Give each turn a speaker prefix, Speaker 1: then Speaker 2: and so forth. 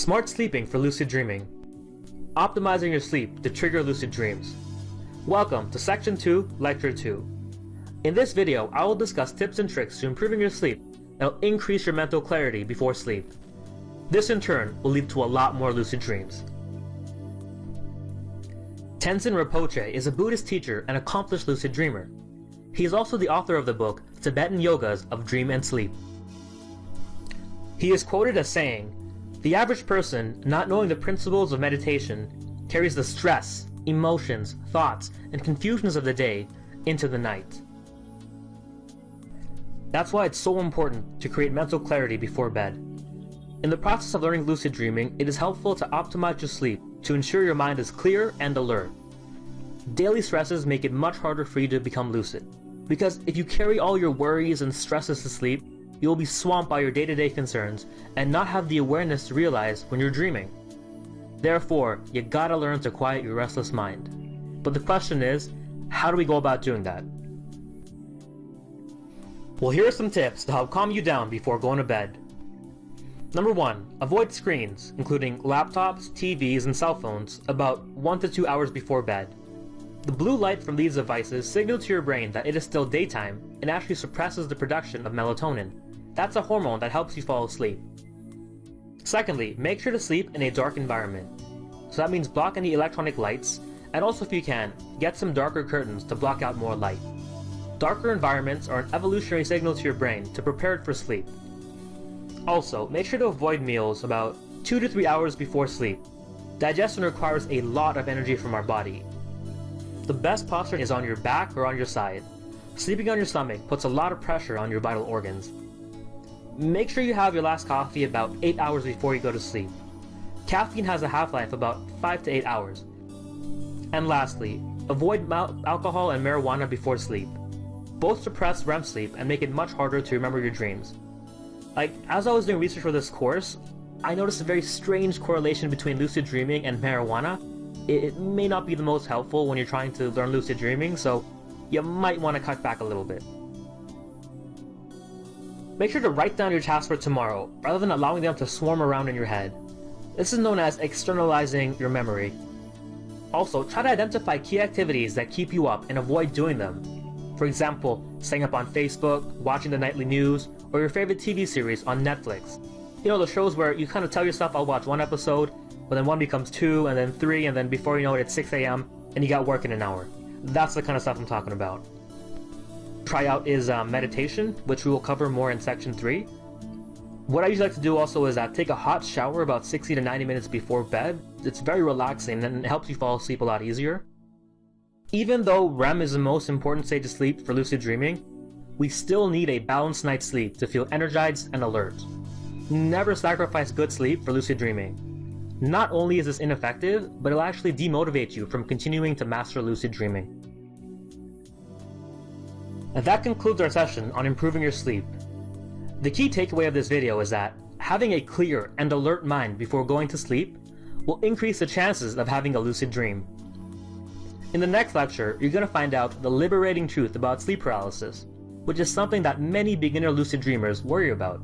Speaker 1: Smart sleeping for lucid dreaming. Optimizing your sleep to trigger lucid dreams. Welcome to Section 2, Lecture 2. In this video, I will discuss tips and tricks to improving your sleep that will increase your mental clarity before sleep. This in turn will lead to a lot more lucid dreams. Tenzin Rinpoche is a Buddhist teacher and accomplished lucid dreamer. He is also the author of the book Tibetan Yogas of Dream and Sleep. He is quoted as saying, "The average person, not knowing the principles of meditation, carries the stress, emotions, thoughts, and confusions of the day into the night." That's why it's so important to create mental clarity before bed. In the process of learning lucid dreaming, it is helpful to optimize your sleep to ensure your mind is clear and alert. Daily stresses make it much harder for you to become lucid, because if you carry all your worries and stresses to sleep, you will be swamped by your day-to-day concerns and not have the awareness to realize when you're dreaming. Therefore, you gotta learn to quiet your restless mind. But the question is, how do we go about doing that? Well, here are some tips to help calm you down before going to bed. Number 1. Avoid screens, including laptops, TVs, and cell phones, about 1 to 2 hours before bed. The blue light from these devices signals to your brain that it is still daytime and actually suppresses the production of melatonin. That's a hormone that helps you fall asleep. Secondly, make sure to sleep in a dark environment. So that means block any electronic lights, and also if you can, get some darker curtains to block out more light. Darker environments are an evolutionary signal to your brain to prepare it for sleep. Also, make sure to avoid meals about 2 to 3 hours before sleep. Digestion requires a lot of energy from our body. The best posture is on your back or on your side. Sleeping on your stomach puts a lot of pressure on your vital organs. Make sure you have your last coffee about 8 hours before you go to sleep. Caffeine has a half-life about 5 to 8 hours. And lastly, avoid alcohol and marijuana before sleep. Both suppress REM sleep and make it much harder to remember your dreams. As I was doing research for this course, I noticed a very strange correlation between lucid dreaming and marijuana. It may not be the most helpful when you're trying to learn lucid dreaming, so you might want to cut back a little bit. Make sure to write down your tasks for tomorrow, rather than allowing them to swarm around in your head. This is known as externalizing your memory. Also, try to identify key activities that keep you up and avoid doing them. For example, staying up on Facebook, watching the nightly news, or your favorite TV series on Netflix. You know, the shows where you kind of tell yourself, I'll watch one episode, but then one becomes 2, and then 3, and then before you know it, it's 6 a.m., and you got work in an hour. That's the kind of stuff I'm talking about. Try out is meditation, which we will cover more in Section 3. What I usually like to do also is take a hot shower about 60 to 90 minutes before bed. It's very relaxing and it helps you fall asleep a lot easier. Even though REM is the most important stage of sleep for lucid dreaming, we still need a balanced night's sleep to feel energized and alert. Never sacrifice good sleep for lucid dreaming. Not only is this ineffective, but it'll actually demotivate you from continuing to master lucid dreaming. And that concludes our session on improving your sleep. The key takeaway of this video is that having a clear and alert mind before going to sleep will increase the chances of having a lucid dream. In the next lecture, you're going to find out the liberating truth about sleep paralysis, which is something that many beginner lucid dreamers worry about.